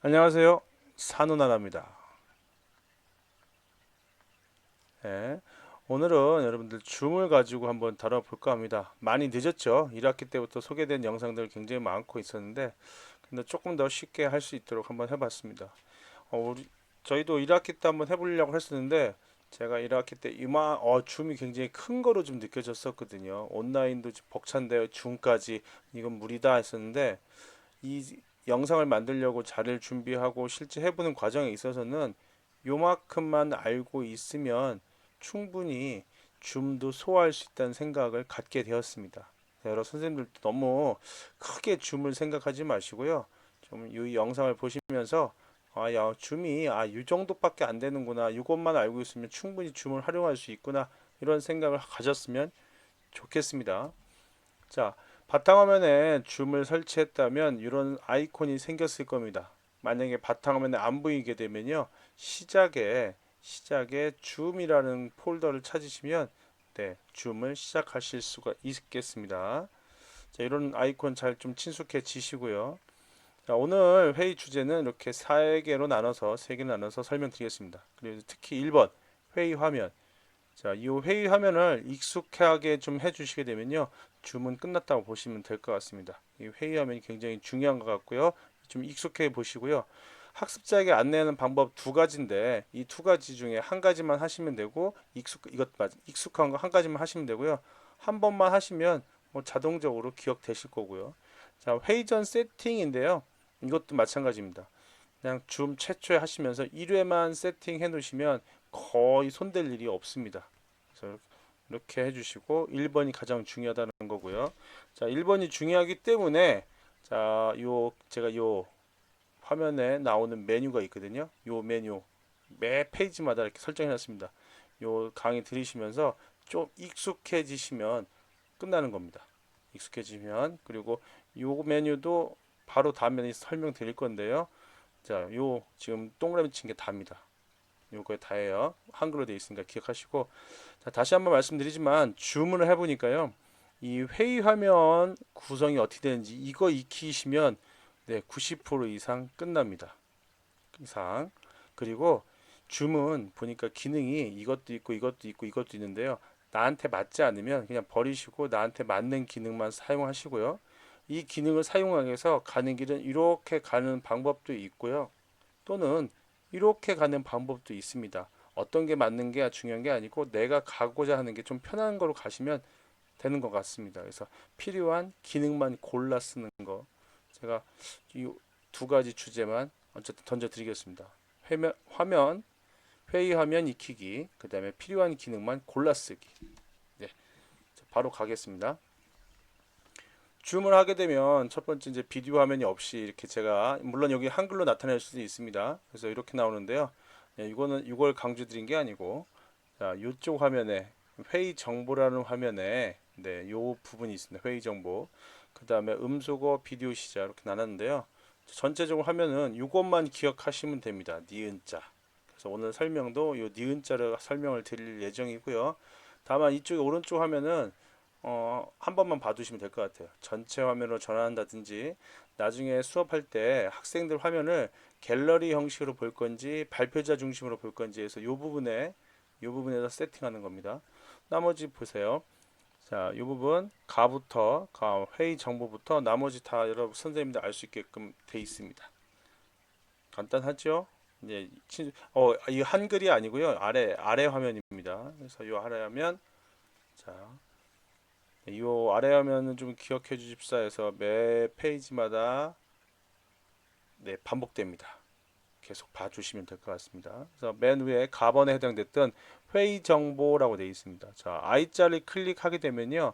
안녕하세요. 산호나라입니다. 네, 오늘은 여러분들 줌을 가지고 한번 다뤄볼까 합니다. 많이 늦었죠? 1학기 때부터 소개된 영상들 굉장히 많고 있었는데, 근데 조금 더 쉽게 할 수 있도록 한번 해봤습니다. 저희도 1학기 때 한번 해보려고 했었는데, 제가 1학기 때 줌이 굉장히 큰 거로 좀 느껴졌었거든요. 온라인도 좀 벅찬데요. 줌까지 이건 무리다 했었는데, 이 영상을 만들려고 자료를 준비하고 실제 해보는 과정에 있어서는 요만큼만 알고 있으면 충분히 줌도 소화할 수 있다는 생각을 갖게 되었습니다. 여러 선생님들도 너무 크게 줌을 생각하지 마시고요. 좀 이 영상을 보시면서 야, 줌이 이 정도밖에 안 되는구나. 이것만 알고 있으면 충분히 줌을 활용할 수 있구나. 이런 생각을 가졌으면 좋겠습니다. 자, 바탕화면에 줌을 설치했다면 이런 아이콘이 생겼을 겁니다. 만약에 바탕화면에 안 보이게 되면요. 시작에 줌이라는 폴더를 찾으시면 네, 줌을 시작하실 수가 있겠습니다. 자, 이런 아이콘 잘 좀 친숙해지시고요. 자, 오늘 회의 주제는 이렇게 세 개로 나눠서 설명드리겠습니다. 그리고 특히 1번 회의 화면. 자, 이 회의 화면을 익숙하게 좀 해주시게 되면요. 줌은 끝났다고 보시면 될 것 같습니다. 이 회의 화면이 굉장히 중요한 것 같고요. 좀 익숙해 보시고요. 학습자에게 안내하는 방법 두 가지인데 이 두 가지 중에 한 가지만 하시면 되고 익숙한 거 한 가지만 하시면 되고요. 한 번만 하시면 뭐 자동적으로 기억되실 거고요. 자, 회의 전 세팅인데요. 이것도 마찬가지입니다. 그냥 줌 최초에 하시면서 1회만 세팅해 놓으시면 거의 손댈 일이 없습니다. 그래서 이렇게 해주시고 1번이 가장 중요하다는 거고요. 자, 1번이 중요하기 때문에 제가 요 화면에 나오는 메뉴가 있거든요. 요 메뉴 매 페이지마다 이렇게 설정해 놨습니다. 요 강의 들으시면서 좀 익숙해지시면 끝나는 겁니다. 익숙해지면 그리고 요 메뉴도 바로 다음에 설명드릴 건데요. 자, 요 지금 동그라미 친 게 답니다. 요거에 다예요. 한글로 되어 있으니까 기억하시고. 자, 다시 한번 말씀드리지만 주문을 해보니까요. 이 회의 화면 구성이 어떻게 되는지 이거 익히시면 네, 90% 이상 끝납니다. 이상. 그리고 줌은 보니까 기능이 이것도 있고 이것도 있고 이것도 있는데요. 나한테 맞지 않으면 그냥 버리시고 나한테 맞는 기능만 사용하시고요. 이 기능을 사용하기 위해서 가는 길은 이렇게 가는 방법도 있고요. 또는 이렇게 가는 방법도 있습니다. 어떤 게 맞는 게 중요한 게 아니고 내가 가고자 하는 게 좀 편한 거로 가시면 되는 것 같습니다. 그래서 필요한 기능만 골라 쓰는 거 제가 이 두 가지 주제만 어쨌든 던져드리겠습니다. 화면, 회의 화면 익히기, 그 다음에 필요한 기능만 골라 쓰기. 네, 바로 가겠습니다. 줌을 하게 되면 첫 번째 이제 비디오 화면이 없이 이렇게 제가 물론 여기 한글로 나타낼 수도 있습니다. 그래서 이렇게 나오는데요. 네, 이걸 강조드린 게 아니고 자, 이쪽 화면에 회의 정보라는 화면에 네, 요 부분이 있습니다. 회의 정보. 그다음에 음소거 비디오 시작 이렇게 나눴는데요. 전체적으로 화면은 이것만 기억하시면 됩니다. 니은자. 그래서 오늘 설명도 이 니은자를 설명을 드릴 예정이고요. 다만 이쪽 오른쪽 화면은 한 번만 봐두시면 될 것 같아요. 전체 화면으로 전환한다든지 나중에 수업할 때 학생들 화면을 갤러리 형식으로 볼 건지 발표자 중심으로 볼 건지 해서 이 부분에서 세팅하는 겁니다. 나머지 보세요. 자, 이 부분 회의 정보부터 나머지 다 여러분 선생님들 알 수 있게끔 돼 있습니다. 간단하죠? 이제 이 한글이 아니고요. 아래 화면입니다. 그래서 이 아래 화면 자, 이 아래 화면은 좀 기억해 주십사 해서 매 페이지마다 네, 반복됩니다. 계속 봐주시면 될 것 같습니다. 그래서 맨 위에 가번에 해당됐던 회의 정보라고 되어 있습니다. 자, I자를 클릭하게 되면요.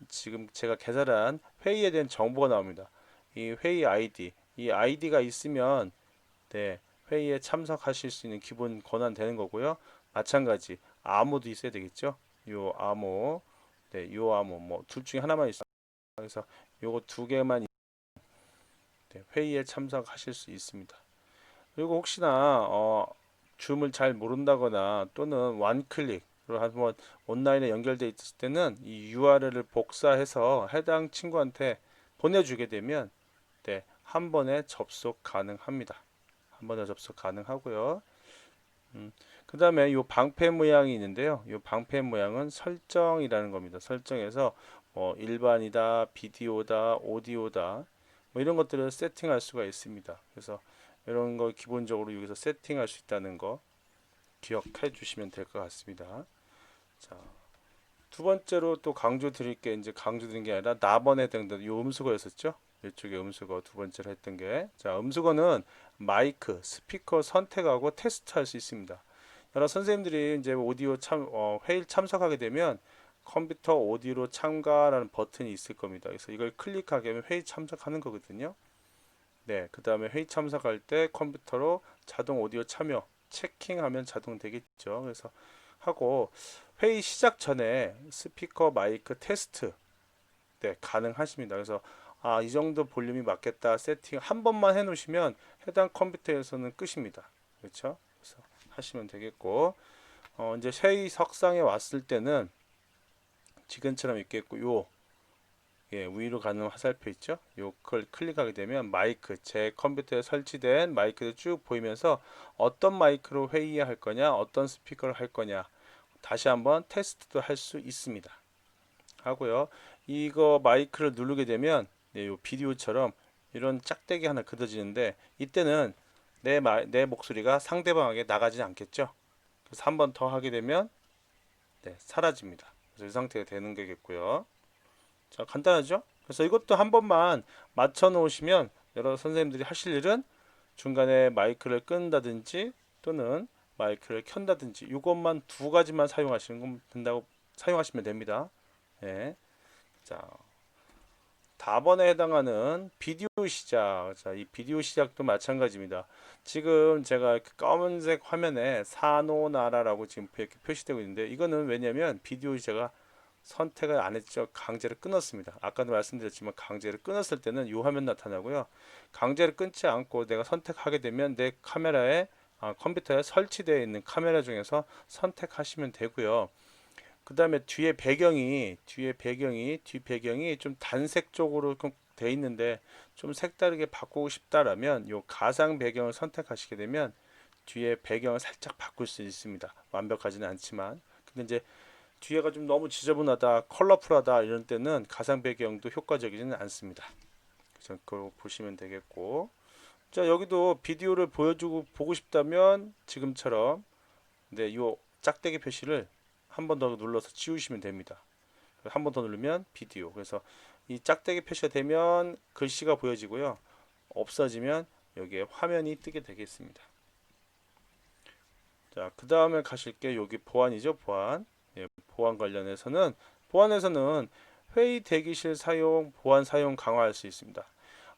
지금 제가 개설한 회의에 대한 정보가 나옵니다. 이 회의 아이디, 이 아이디가 있으면 네, 회의에 참석하실 수 있는 기본 권한 되는 거고요. 마찬가지 암호도 있어야 되겠죠. 요 암호, 네, 요 암호 뭐 둘 중에 하나만 있어. 그래서 요거 두 개만 네, 회의에 참석하실 수 있습니다. 그리고 혹시나 줌을 잘 모른다거나 또는 원클릭으로 한번 온라인에 연결돼 있을 때는 이 URL을 복사해서 해당 친구한테 보내주게 되면 네, 한 번에 접속 가능합니다. 한 번 더 접속 가능하고요. 그 다음에 이 방패 모양이 있는데요. 이 방패 모양은 설정이라는 겁니다. 설정에서 일반이다, 비디오다, 오디오다 뭐 이런 것들을 세팅할 수가 있습니다. 그래서 이런 거 기본적으로 여기서 세팅할 수 있다는 거 기억해 주시면 될 것 같습니다. 자, 두 번째로 또 강조 드릴 게 이제 강조 드린 게 아니라 나번에 해당되는 요 음수거였었죠. 이쪽에 음수거 두 번째로 했던 게, 자, 음수거는 마이크, 스피커 선택하고 테스트할 수 있습니다. 여러 선생님들이 이제 오디오 회의 참석하게 되면 컴퓨터 오디오로 참가라는 버튼이 있을 겁니다. 그래서 이걸 클릭하게 하면 회의 참석하는 거거든요. 네, 그 다음에 회의 참석할 때 컴퓨터로 자동 오디오 참여 체킹하면 자동 되겠죠. 그래서 하고 회의 시작 전에 스피커 마이크 테스트 네, 가능하십니다. 그래서 이 정도 볼륨이 맞겠다 세팅 한 번만 해 놓으시면 해당 컴퓨터에서는 끝입니다. 그렇죠? 그래서 하시면 되겠고 이제 회의석상에 왔을 때는 지금처럼 있겠고 요 위로 가는 화살표 있죠? 요걸 클릭하게 되면 마이크, 제 컴퓨터에 설치된 마이크도 쭉 보이면서 어떤 마이크로 회의할 거냐, 어떤 스피커를 할 거냐 다시 한번 테스트도 할 수 있습니다. 하고요. 이거 마이크를 누르게 되면 요 비디오처럼 이런 짝대기 하나 그려지는데 이때는 내 목소리가 상대방에게 나가지 않겠죠? 그래서 한 번 더 하게 되면 사라집니다. 그래서 이 상태가 되는 거겠고요. 자, 간단하죠? 그래서 이것도 한 번만 맞춰 놓으시면 여러 선생님들이 하실 일은 중간에 마이크를 끈다든지 또는 마이크를 켠다든지 이것만 두 가지만 사용하시는 건 된다고 사용하시면 됩니다. 예. 자, 다번에 해당하는 비디오 시작. 자, 이 비디오 시작도 마찬가지입니다. 지금 제가 검은색 화면에 사노나라라고 지금 이렇게 표시되고 있는데 이거는 왜냐면 비디오 시작가 선택을 안 했죠. 강제로 끊었습니다. 아까도 말씀드렸지만 강제로 끊었을 때는 이 화면 나타나고요. 강제로 끊지 않고 내가 선택하게 되면 내 카메라에 컴퓨터에 설치되어 있는 카메라 중에서 선택하시면 되고요. 그 다음에 뒤 배경이 좀 단색 쪽으로 돼 있는데 좀 색다르게 바꾸고 싶다라면 요 가상 배경을 선택하시게 되면 뒤에 배경을 살짝 바꿀 수 있습니다. 완벽하지는 않지만 근데 이제 뒤에가 좀 너무 지저분하다, 컬러풀하다 이런 때는 가상 배경도 효과적이지는 않습니다. 그래서 그거 보시면 되겠고, 자 여기도 비디오를 보여주고 보고 싶다면 지금처럼 요 짝대기 표시를 한 번 더 눌러서 지우시면 됩니다. 한 번 더 누르면 비디오. 그래서 이 짝대기 표시가 되면 글씨가 보여지고요. 없어지면 여기에 화면이 뜨게 되겠습니다. 자, 그 다음에 가실 게 여기 보안이죠, 보안. 보안에서는 회의 대기실 사용, 보안 사용 강화할 수 있습니다.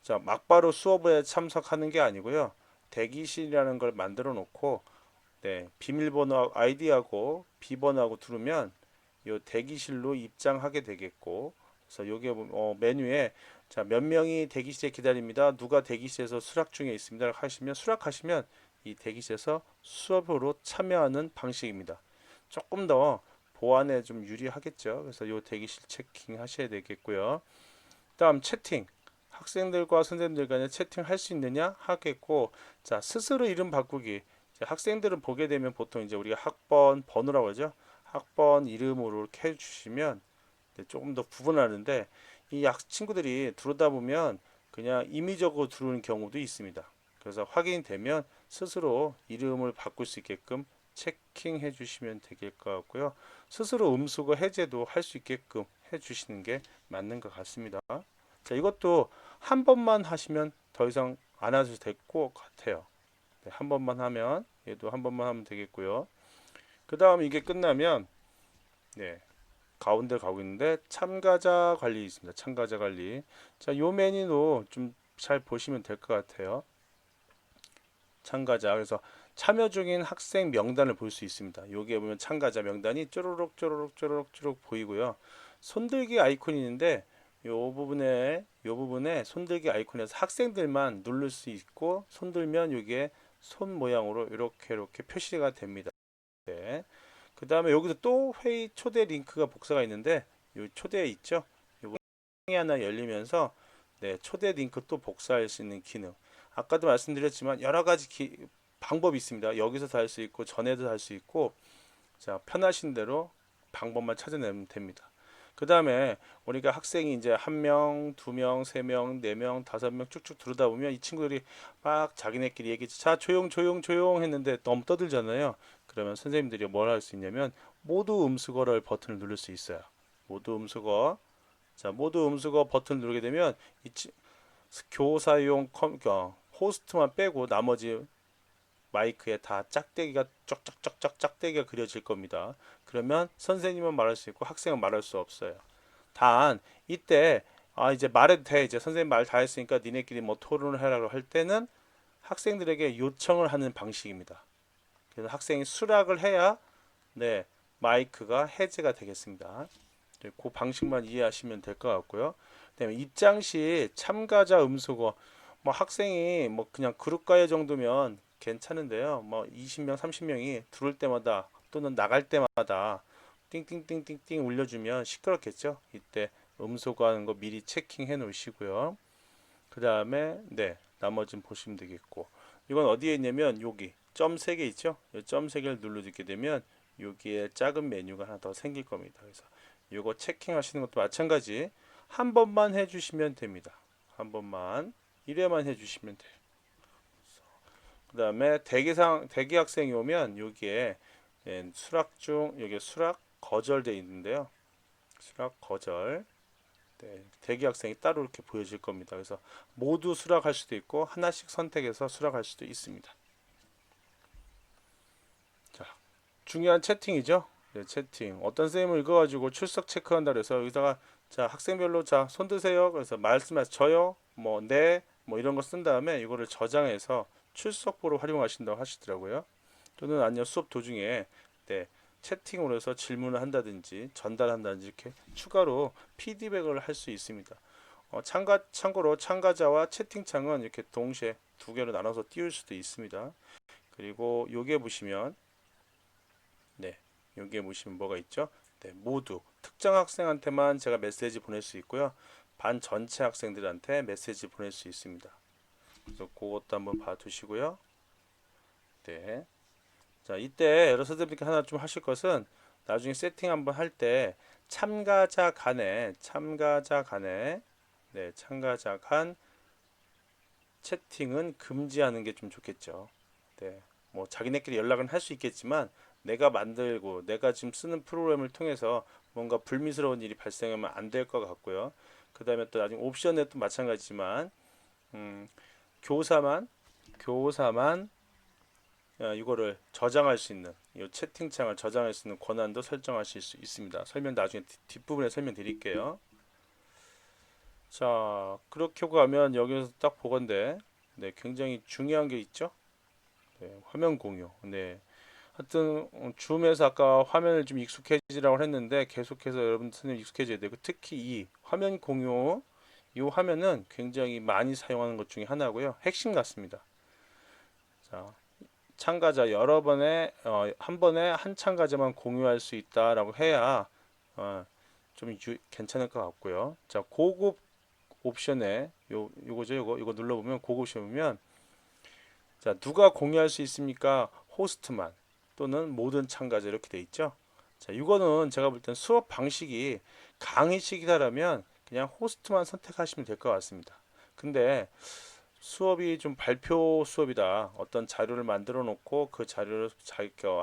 자, 막바로 수업에 참석하는 게 아니고요. 대기실이라는 걸 만들어 놓고 비밀번호 아이디하고 비번호하고 두르면 요 대기실로 입장하게 되겠고 그래서 요게 메뉴에 자, 몇 명이 대기실에 기다립니다. 누가 대기실에서 수락 중에 있습니다. 하시면 수락하시면 이 대기실에서 수업으로 참여하는 방식입니다. 조금 더 보안에 좀 유리하겠죠. 그래서 요 대기실 체킹 하셔야 되겠고요. 다음 채팅. 학생들과 선생님들 간에 채팅할 수 있느냐 하겠고 자 스스로 이름 바꾸기 학생들은 보게 되면 보통 이제 우리가 학번 번호라고 하죠. 학번 이름으로 이렇게 해주시면 조금 더 구분하는데 이 친구들이 들어다 보면 그냥 임의적으로 들어오는 경우도 있습니다. 그래서 확인되면 스스로 이름을 바꿀 수 있게끔 체킹해 주시면 될 것 같고요. 스스로 음수거 해제도 할 수 있게끔 해 주시는 게 맞는 것 같습니다. 자, 이것도 한 번만 하시면 더 이상 안 하셔도 될 것 같아요. 한 번만 하면 얘도 한 번만 하면 되겠고요. 그 다음 이게 끝나면 가운데 가고 있는데 참가자 관리 있습니다. 참가자 관리. 자, 요 메뉴도 좀 잘 보시면 될 것 같아요. 참가자. 그래서 참여 중인 학생 명단을 볼 수 있습니다. 여기에 보면 참가자 명단이 쪼르륵 보이고요. 손들기 아이콘이 있는데 요 부분에 손들기 아이콘에서 학생들만 누를 수 있고 손들면 여기에 손 모양으로 이렇게 표시가 됩니다. 네. 그 다음에 여기서 또 회의 초대 링크가 복사가 있는데 요 초대 있죠? 요거 하나 열리면서 초대 링크 또 복사할 수 있는 기능. 아까도 말씀드렸지만 여러 가지 방법이 있습니다. 여기서도 할 수 있고 전에도 할 수 있고 자 편하신 대로 방법만 찾아내면 됩니다. 그 다음에 우리가 학생이 이제 한 명, 두 명, 세 명, 네 명, 다섯 명 쭉쭉 들어다 보면 이 친구들이 막 자기네끼리 얘기지. 자 조용 조용 조용 했는데 너무 떠들잖아요. 그러면 선생님들이 뭘 할 수 있냐면 모두 음수거를 버튼을 누를 수 있어요. 모두 음수거. 자 모두 음수거 버튼을 누르게 되면 교사용 호스트만 빼고 나머지 마이크에 다 짝대기가 쩍쩍쩍쩍 짝대기가 그려질 겁니다. 그러면 선생님은 말할 수 있고 학생은 말할 수 없어요. 단 이때 이제 말해도 돼. 이제 선생님 말 다 했으니까 니네끼리 뭐 토론을 해라고 할 때는 학생들에게 요청을 하는 방식입니다. 그래서 학생이 수락을 해야 네 마이크가 해제가 되겠습니다. 그 방식만 이해하시면 될 것 같고요. 그다음에 입장 시 참가자 음수거 뭐 학생이 뭐 그냥 그룹 과외 정도면 괜찮은데요. 뭐 20명, 30명이 들어올 때마다 또는 나갈 때마다 띵띵띵띵띵 울려주면 시끄럽겠죠. 이때 음소거하는 거 미리 체킹해 놓으시고요. 그 다음에 네 나머지는 보시면 되겠고 이건 어디에 있냐면 여기 점 3개 있죠. 점 3개를 눌러주게 되면 여기에 작은 메뉴가 하나 더 생길 겁니다. 그래서 이거 체킹하시는 것도 마찬가지 한 번만 해주시면 됩니다. 한 번만 1회만 해주시면 돼요. 그 다음에 대기 학생이 오면 여기에 수락 중 여기 수락 거절돼 있는데요. 수락 거절. 네, 대기 학생이 따로 이렇게 보여질 겁니다. 그래서 모두 수락할 수도 있고 하나씩 선택해서 수락할 수도 있습니다. 자, 중요한 채팅이죠. 네, 채팅. 어떤 쌤을 읽어가지고 출석 체크한다 그래서 여기다가 자 학생별로 자 손 드세요. 그래서 말씀하세요. 저요. 뭐 네. 뭐 이런 거 쓴 다음에 이거를 저장해서 출석부로 활용하신다고 하시더라고요. 또는 아니면 수업 도중에 네, 채팅으로 해서 질문을 한다든지 전달한다든지 이렇게 추가로 피드백을 할 수 있습니다. 참고로 참가자와 채팅창은 이렇게 동시에 두 개로 나눠서 띄울 수도 있습니다. 그리고 여기에 보시면 네, 여기에 보시면 뭐가 있죠? 네, 모두 특정 학생한테만 제가 메시지 보낼 수 있고요. 반 전체 학생들한테 메시지 보낼 수 있습니다. 그래서 그것도 한번 봐두시고요. 네. 자, 이때 여러 선생님께 하나 좀 하실 것은 나중에 세팅 한번 할 때 참가자 간 채팅은 금지하는 게 좀 좋겠죠. 네. 뭐 자기네끼리 연락은 할 수 있겠지만 내가 만들고 내가 지금 쓰는 프로그램을 통해서 뭔가 불미스러운 일이 발생하면 안 될 것 같고요. 그 다음에 또 나중에 옵션에도 마찬가지지만 음, 교사만 이거를 저장할 수 있는 이 채팅창을 저장할 수 있는 권한도 설정하실 수 있습니다. 설명 나중에 뒷부분에 설명드릴게요. 자, 그렇게 가면 여기서 딱 보건데 네, 굉장히 중요한 게 있죠. 네, 화면 공유. 네. 하여튼 줌에서 아까 화면을 좀 익숙해지라고 했는데 계속해서 여러분 선생님 익숙해져야 되고 특히 이 화면 공유 이 화면은 굉장히 많이 사용하는 것 중에 하나고요. 핵심 같습니다. 자, 참가자 여러 번에 한 번에 한 참가자만 공유할 수 있다라고 해야 좀 괜찮을 것 같고요. 자, 고급 옵션에 요거죠. 요거 눌러보면 고급 옵션 보면 자, 누가 공유할 수 있습니까? 호스트만 또는 모든 참가자 이렇게 돼 있죠. 자, 이거는 제가 볼 땐 수업 방식이 강의식이다라면 그냥 호스트만 선택하시면 될 것 같습니다. 근데 수업이 좀 발표 수업이다. 어떤 자료를 만들어 놓고 그 자료를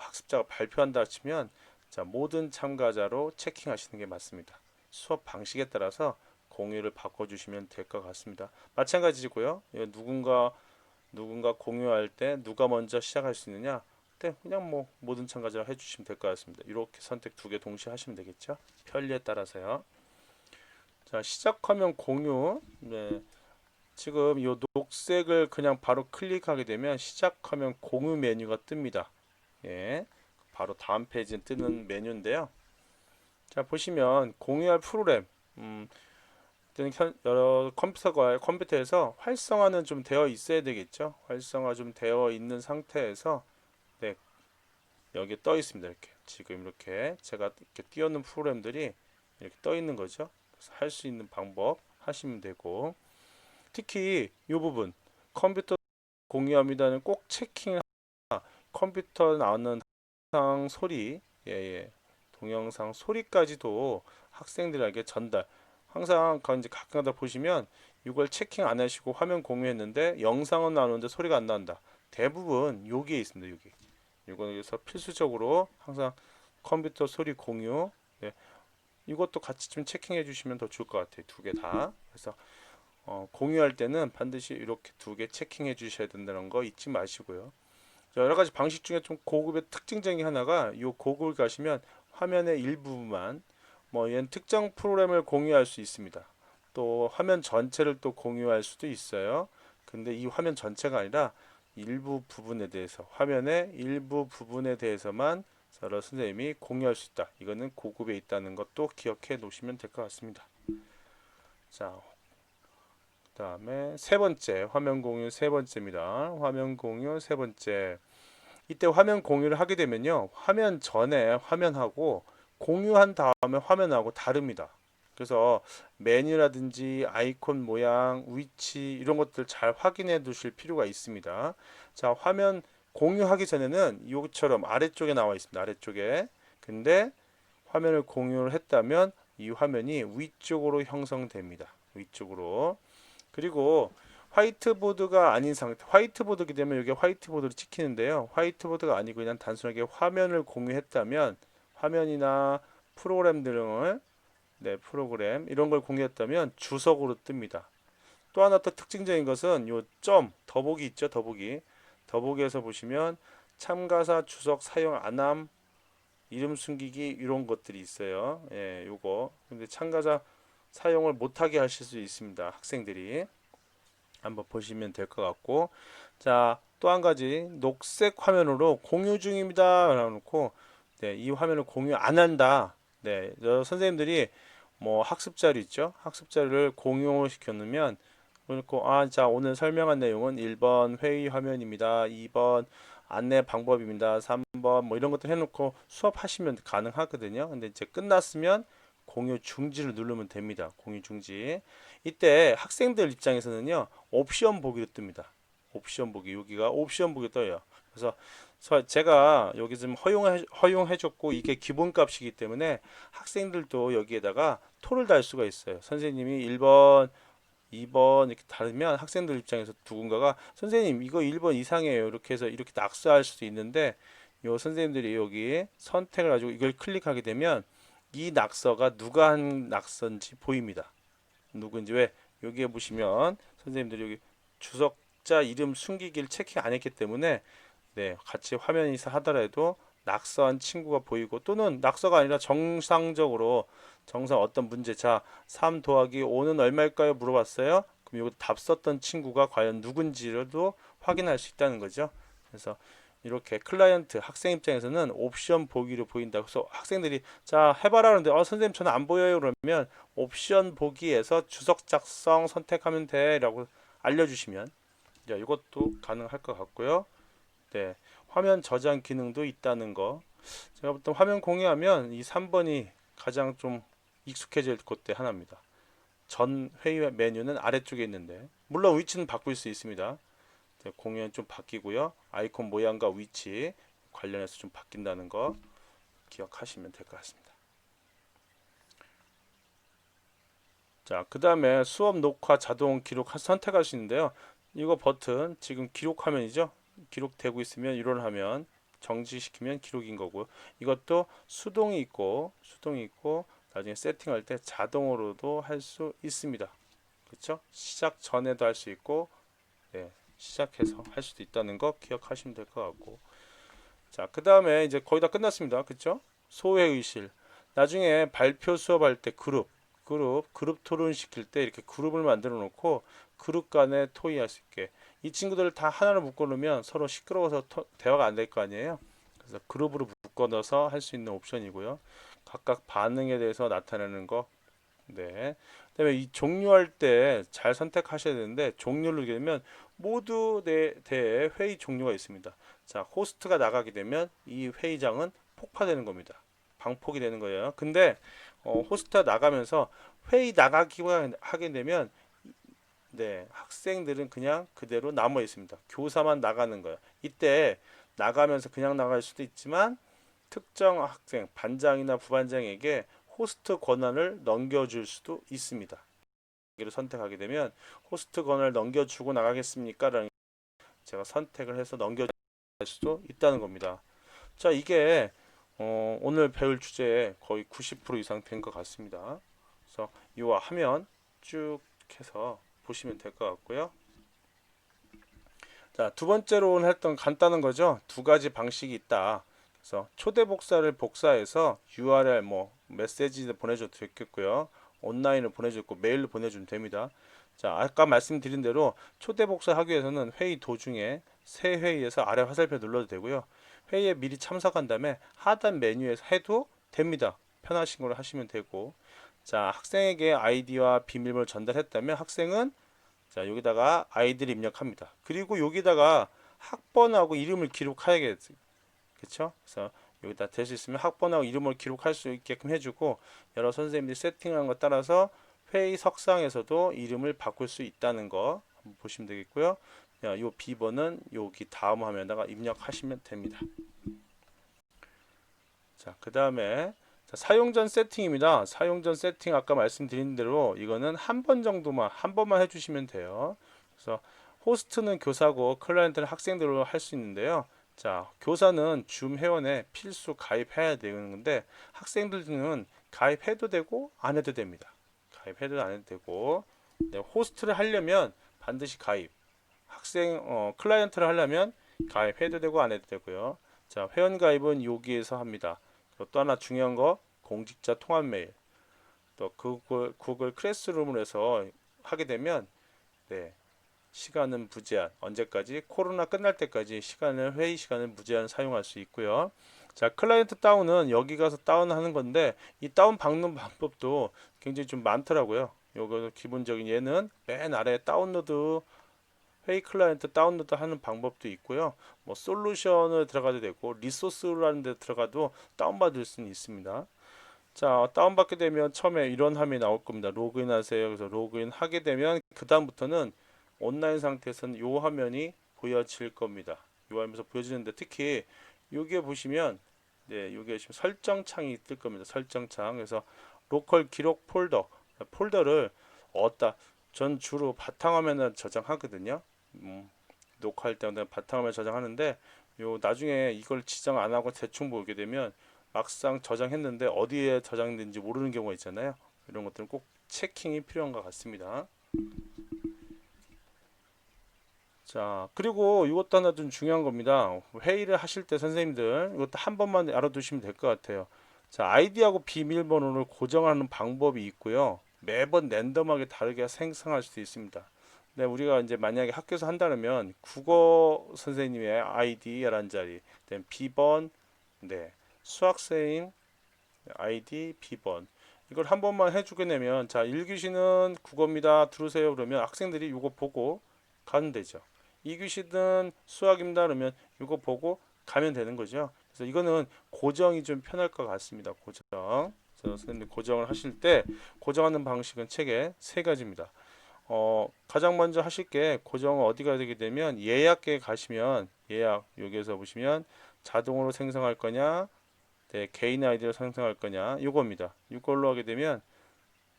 학습자가 발표한다 치면 자, 모든 참가자로 체킹하시는 게 맞습니다. 수업 방식에 따라서 공유를 바꿔주시면 될 것 같습니다. 마찬가지고요. 누군가 공유할 때 누가 먼저 시작할 수 있느냐? 네, 그냥 뭐 모든 참가자가 해주시면 될 것 같습니다. 이렇게 선택 두 개 동시에 하시면 되겠죠? 편리에 따라서요. 자, 시작하면 공유. 네. 지금 이 녹색을 그냥 바로 클릭하게 되면 시작하면 공유 메뉴가 뜹니다. 예. 바로 다음 페이지에 뜨는 메뉴인데요. 자, 보시면 공유할 프로그램, 또는 여러 컴퓨터에서 활성화는 좀 되어 있어야 되겠죠. 활성화 좀 되어 있는 상태에서 네, 여기 떠 있습니다. 이렇게 지금 이렇게 제가 이렇게 띄워놓은 프로그램들이 이렇게 떠 있는 거죠. 할 수 있는 방법 하시면 되고 특히 이 부분 컴퓨터 공유합니다는 꼭 체킹을 컴퓨터 나오는 동영상 소리, 예, 동영상 소리까지도 학생들에게 전달. 항상 이제 가끔가다 보시면 이걸 체킹 안 하시고 화면 공유했는데 영상은 나오는데 소리가 안 나온다. 대부분 여기에 있습니다. 여기. 이거에서 필수적으로 항상 컴퓨터 소리 공유. 네, 이것도 같이 좀 체킹해 주시면 더 좋을 것 같아요. 두 개 다. 그래서 공유할 때는 반드시 이렇게 두 개 체킹해 주셔야 된다는 거 잊지 마시고요. 여러 가지 방식 중에 좀 고급의 특징적인 하나가 이 고급을 가시면 화면의 일부분만 뭐 얘는 특정 프로그램을 공유할 수 있습니다. 또 화면 전체를 또 공유할 수도 있어요. 근데 이 화면 전체가 아니라 일부 부분에 대해서 화면의 일부 부분에 대해서만 서로 선생님이 공유할 수 있다. 이거는 고급에 있다는 것도 기억해 놓으시면 될 것 같습니다. 자, 그다음에 세 번째 화면 공유 세 번째입니다. 화면 공유 세 번째. 이때 화면 공유를 하게 되면요. 화면 전에 화면하고 공유한 다음에 화면하고 다릅니다. 그래서 메뉴라든지 아이콘 모양, 위치 이런 것들 잘 확인해 두실 필요가 있습니다. 자, 화면 공유하기 전에는 이것처럼 아래쪽에 나와 있습니다. 아래쪽에. 근데 화면을 공유를 했다면 이 화면이 위쪽으로 형성됩니다. 위쪽으로. 그리고 화이트보드가 아닌 상태, 화이트보드기 때문에 이게 화이트보드로 찍히는데요. 화이트보드가 아니고 그냥 단순하게 화면을 공유했다면 화면이나 프로그램 등을 프로그램 이런 걸 공유했다면 주석으로 뜹니다. 또 하나 또 특징적인 것은 요 점, 더보기 있죠, 더보기. 더보기에서 보시면 참가자 주석 사용 안함, 이름 숨기기 이런 것들이 있어요. 예, 요거. 근데 참가자 사용을 못하게 하실 수 있습니다. 학생들이. 한번 보시면 될 것 같고 자, 또 한 가지 녹색 화면으로 공유 중입니다 라고 놓고 네, 이 화면을 공유 안 한다. 네, 선생님들이 뭐 학습 자료 있죠? 학습 자료를 공유시켜 놓으면 그리고 자, 오늘 설명한 내용은 1번 회의 화면입니다. 2번 안내 방법입니다. 3번 뭐 이런 것들 해놓고 수업하시면 가능하거든요. 근데 이제 끝났으면 공유 중지를 누르면 됩니다. 공유 중지. 이때 학생들 입장에서는요. 옵션 보기로 뜹니다. 옵션 보기. 여기가 옵션 보기 떠요. 그래서 제가 여기 좀 허용해 줬고 이게 기본값이기 때문에 학생들도 여기에다가 토를 달 수가 있어요. 선생님이 1번 2번 이렇게 다르면 학생들 입장에서 누군가가 선생님 이거 1번 이상이에요. 이렇게 해서 이렇게 낙서할 수도 있는데 요 선생님들이 여기 선택을 가지고 이걸 클릭하게 되면 이 낙서가 누가 한 낙서인지 보입니다. 누구인지 왜 여기에 보시면 선생님들이 여기 주석자 이름 숨기기를 체킹 안 했기 때문에 네, 같이 화면이 하더라도 낙서한 친구가 보이고 또는 낙서가 아니라 정상적으로 정상 어떤 문제 자 3 더하기 5는 얼마일까요? 물어봤어요. 그럼 이거 답 썼던 친구가 과연 누군지도 확인할 수 있다는 거죠. 그래서 이렇게 클라이언트 학생 입장에서는 옵션 보기로 보인다. 그래서 학생들이 자 해봐라 하는데 선생님 저는 안 보여요 그러면 옵션 보기에서 주석 작성 선택하면 돼라고 알려주시면 이것도 가능할 것 같고요. 네, 화면 저장 기능도 있다는 거. 제가 보통 화면 공유하면 이 3번이 가장 좀 익숙해질 곳대 하나입니다. 전 회의 메뉴는 아래쪽에 있는데 물론 위치는 바꿀 수 있습니다. 네, 공유는 좀 바뀌고요. 아이콘 모양과 위치 관련해서 좀 바뀐다는 거 기억하시면 될 것 같습니다. 자, 그 다음에 수업 녹화 자동 기록 선택할 수 있는데요. 이거 버튼 지금 기록 화면이죠. 기록되고 있으면 이런 화면 정지시키면 기록인 거고 이것도 수동이 있고 나중에 세팅할 때 자동으로도 할 수 있습니다. 그렇죠? 시작 전에도 할 수 있고 네, 시작해서 할 수도 있다는 거 기억하시면 될 것 같고 자, 그 다음에 이제 거의 다 끝났습니다. 그렇죠? 소회의실 나중에 발표 수업할 때 그룹 토론 시킬 때 이렇게 그룹을 만들어 놓고 그룹 간에 토의할 수 있게 이 친구들을 다 하나로 묶어 놓으면 서로 시끄러워서 대화가 안 될 거 아니에요. 그래서 그룹으로 묶어 넣어서 할 수 있는 옵션이고요. 각각 반응에 대해서 나타내는 거. 네. 그다음에 이 종료할 때 잘 선택하셔야 되는데 종료를 누르게 되면 모두 대 회의 종료가 있습니다. 자, 호스트가 나가게 되면 이 회의장은 폭파되는 겁니다. 방폭이 되는 거예요. 근데 호스트가 나가면서 회의 나가기만 하게 되면 네, 학생들은 그냥 그대로 남아 있습니다. 교사만 나가는 거예요. 이때 나가면서 그냥 나갈 수도 있지만 특정 학생, 반장이나 부반장에게 호스트 권한을 넘겨줄 수도 있습니다. 여기를 선택하게 되면 호스트 권한을 넘겨주고 나가겠습니까? 라는 제가 선택을 해서 넘겨줄 수도 있다는 겁니다. 자, 이게 오늘 배울 주제에 거의 90% 이상 된 것 같습니다. 그래서 이 화면 쭉 해서 보시면 될 것 같고요. 자, 두 번째로 했던 간단한 거죠. 두 가지 방식이 있다. 그래서 초대 복사를 복사해서 URL 뭐 메시지 보내줘도 되겠고요. 온라인을 보내줬고 메일로 보내주면 됩니다. 자, 아까 말씀드린 대로 초대 복사하기 위해서는 회의 도중에 새 회의에서 아래 화살표 눌러도 되고요. 회의에 미리 참석한 다음에 하단 메뉴에서 해도 됩니다. 편하신 걸로 하시면 되고, 자, 학생에게 아이디와 비밀번호를 전달했다면 학생은 자, 여기다가 아이디를 입력합니다. 그리고 여기다가 학번하고 이름을 기록해야겠죠. 그렇죠? 그래서 여기다 될 수 있으면 학번하고 이름을 기록할 수 있게끔 해주고, 여러 선생님들이 세팅한 것 따라서 회의 석상에서도 이름을 바꿀 수 있다는 거 한번 보시면 되겠고요. 이 비번은 여기 다음 화면에다가 입력하시면 됩니다. 자, 그 다음에 사용 전 세팅입니다. 사용 전 세팅 아까 말씀드린 대로 이거는 한 번만 해주시면 돼요. 그래서 호스트는 교사고 클라이언트는 학생들로 할 수 있는데요. 자, 교사는 줌 회원에 필수 가입해야 되는 건데 학생들은 가입해도 되고 안 해도 됩니다. 가입해도 안 해도 되고, 네, 호스트를 하려면 반드시 가입. 클라이언트를 하려면 가입해도 되고 안 해도 되고요. 자, 회원 가입은 여기에서 합니다. 또 하나 중요한 거 공직자 통합 메일, 또 구글 클래스룸을 해서 하게 되면 네, 시간은 무제한, 언제까지 코로나 끝날 때까지 회의 시간을 무제한 사용할 수 있고요. 자, 클라이언트 다운은 여기 가서 다운하는 건데 이 다운 받는 방법도 굉장히 좀 많더라고요. 요거 기본적인 얘는 맨 아래 다운로드, 회의 클라이언트 다운로드 하는 방법도 있고요. 뭐 솔루션을 들어가도 되고 리소스라는 데 들어가도 다운받을 수는 있습니다. 자, 다운받게 되면 처음에 이런 화면이 나올 겁니다. 로그인 하세요. 그래서 로그인 하게 되면 그 다음부터는 온라인 상태에서는 이 화면이 보여질 겁니다. 이 화면에서 보여지는데 특히 여기에 보시면 네, 여기에 보시면 설정창이 뜰 겁니다. 설정창. 그래서 로컬 기록 폴더를 어디다 전 주로 바탕화면에 저장하거든요. 녹화할 때마다 바탕화면 저장하는데 나중에 이걸 지정 안 하고 대충 보게 되면 막상 저장했는데 어디에 저장된지 모르는 경우가 있잖아요. 이런 것들은 꼭 체킹이 필요한 것 같습니다. 자, 그리고 이것도 하나 좀 중요한 겁니다. 회의를 하실 때 선생님들 이것도 한 번만 알아두시면 될 것 같아요. 자, 아이디하고 비밀번호를 고정하는 방법이 있고요. 매번 랜덤하게 다르게 생성할 수도 있습니다. 네, 우리가 이제 만약에 학교에서 한다면 국어 선생님의 아이디 11자리, 비번, 네, 수학생 아이디, 비번 이걸 한 번만 해주게 되면 자, 1교시는 국어입니다. 들으세요. 그러면 학생들이 이거 보고 가면 되죠. 2교시는 수학입니다. 그러면 이거 보고 가면 되는 거죠. 그래서 이거는 고정이 좀 편할 것 같습니다. 고정. 그래서 선생님 고정을 하실 때 고정하는 방식은 책에 세 가지입니다. 가장 먼저 하실 게 고정은 어디가 되게 되면 예약에 가시면 예약 여기에서 보시면 자동으로 생성할 거냐, 네, 개인 아이디를 생성할 거냐 이겁니다. 이걸로 하게 되면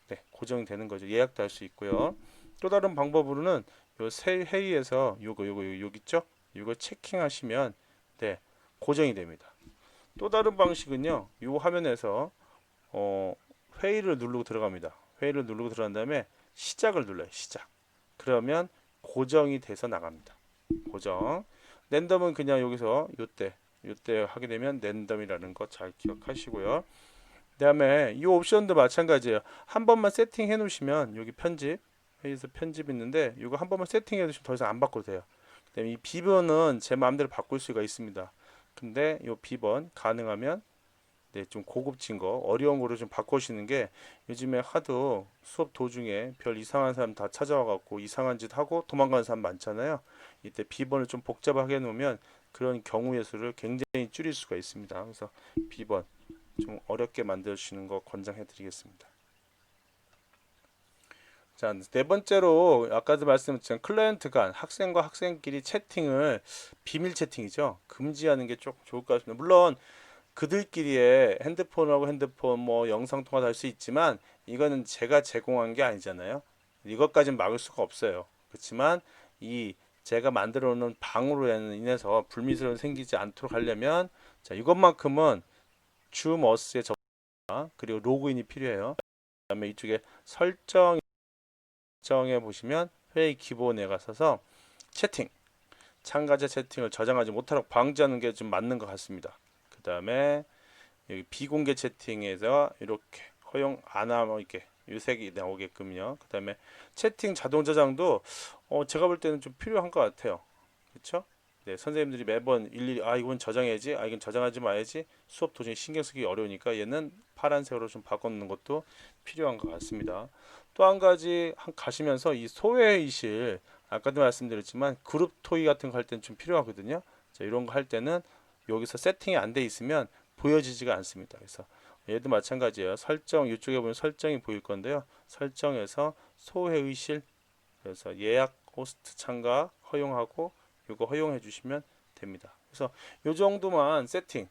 네, 고정이 되는 거죠. 예약도 할 수 있고요. 또 다른 방법으로는 요 새 회의에서 요거 여기 있죠? 이거 체킹하시면 네, 고정이 됩니다. 또 다른 방식은요. 요 화면에서 어, 회의를 누르고 들어갑니다. 회의를 누르고 들어간 다음에 시작을 눌러요. 시작. 그러면 고정이 돼서 나갑니다. 고정. 랜덤은 그냥 여기서 요때 하게 되면 랜덤이라는 거 잘 기억하시고요. 그다음에 이 옵션도 마찬가지예요. 한 번만 세팅해 놓으시면 여기 편집 회의에서 편집 있는데 이거 한 번만 세팅해 놓으시면 더 이상 안 바꿔도 돼요. 그다음에 이 비번은 제 마음대로 바꿀 수가 있습니다. 근데 이 비번 가능하면 네, 좀 고급진 거, 어려운 거로 좀 바꾸시는 게 요즘에 하도 수업 도중에 별 이상한 사람 다 찾아와 갖고 이상한 짓 하고 도망가는 사람 많잖아요. 이때 비번을 좀 복잡하게 해 놓으면 그런 경우의 수를 굉장히 줄일 수가 있습니다. 그래서 비번 좀 어렵게 만들어 주시는 거 권장해 드리겠습니다. 자, 네 번째로 아까도 말씀드렸지만 클라이언트 간 학생과 학생끼리 채팅을 비밀 채팅이죠. 금지하는 게 좀 좋을 것 같습니다. 물론 그들끼리의 핸드폰하고 핸드폰 뭐 영상 통화도 할 수 있지만 이거는 제가 제공한 게 아니잖아요. 이것까지는 막을 수가 없어요. 그렇지만 이 제가 만들어 놓은 방으로 인해서 불미스러움 생기지 않도록 하려면 자, 이것만큼은 줌어스에 접속 그리고 로그인이 필요해요. 그다음에 이쪽에 설정에 보시면 회의 기본에 가셔서 채팅 참가자 채팅을 저장하지 못하도록 방지하는 게 좀 맞는 것 같습니다. 그 다음에 여기 비공개 채팅에서 이렇게 허용 안 하면 이렇게 유색이 나오게끔요. 그 다음에 채팅 자동 저장도 제가 볼 때는 좀 필요한 것 같아요. 그렇죠? 네, 선생님들이 매번 일일이 이건 저장해야지, 이건 저장하지 마야지 수업 도중에 신경 쓰기 어려우니까 얘는 파란색으로 좀 바꿔놓는 것도 필요한 것 같습니다. 또 한 가지 가시면서 이 소외의실 아까도 말씀드렸지만 그룹 토의 같은 거 할 때는 좀 필요하거든요. 자, 이런 거 할 때는 여기서 세팅이 안 돼 있으면 보여지지가 않습니다. 그래서 얘도 마찬가지예요. 설정 이쪽에 보면 설정이 보일 건데요. 설정에서 소외의실 그래서 예약 호스트 참가 허용하고 이거 허용해 주시면 됩니다. 그래서 요 정도만 세팅.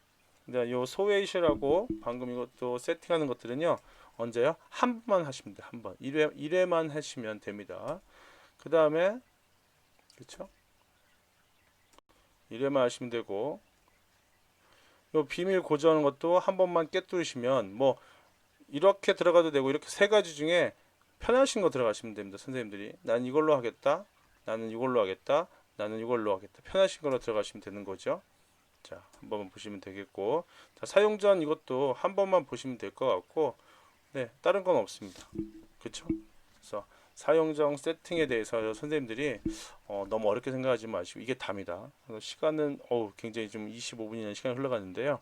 요 소외이시라고 방금 이것도 세팅하는 것들은요. 언제요? 한 번만 하시면 돼요. 한 번. 1회만 하시면 됩니다. 그 다음에 그렇죠? 1회만 하시면 되고 요 비밀 고정하는 것도 한 번만 깨뚫으시면 뭐 이렇게 들어가도 되고 이렇게 세 가지 중에 편하신 거 들어가시면 됩니다. 선생님들이 난 이걸로 하겠다. 나는 이걸로 하겠다. 나는 이걸로 하겠다. 편하신 걸로 들어가시면 되는 거죠. 자, 한 번만 보시면 되겠고 자, 사용 전 이것도 한 번만 보시면 될 것 같고 네, 다른 건 없습니다. 그렇죠? 그래서 사용정 세팅에 대해서 선생님들이 너무 어렵게 생각하지 마시고 이게 답니다. 시간은 굉장히 좀 25분이나 시간이 흘러가는데요.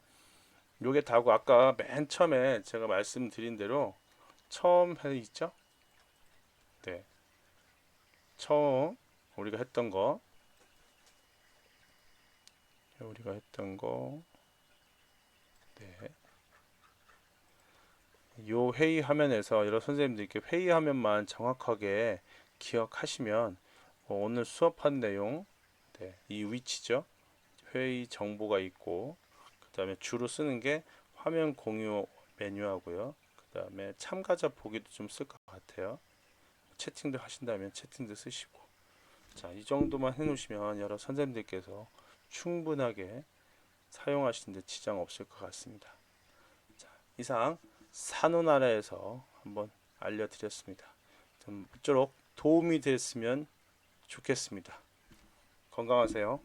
요게 다고 아까 맨 처음에 제가 말씀드린 대로 처음 해 있죠? 네. 처음 우리가 했던 거 네. 요 회의 화면에서 여러 선생님들께 회의 화면만 정확하게 기억하시면 오늘 수업한 내용 네, 이 위치죠. 회의 정보가 있고 그 다음에 주로 쓰는 게 화면 공유 메뉴하고요. 그 다음에 참가자 보기도 좀 쓸 것 같아요. 채팅도 하신다면 채팅도 쓰시고 자, 이 정도만 해놓으시면 여러 선생님들께서 충분하게 사용하시는데 지장 없을 것 같습니다. 자, 이상 산호나라에서 한번 알려드렸습니다. 좀 모쪼록 도움이 됐으면 좋겠습니다. 건강하세요.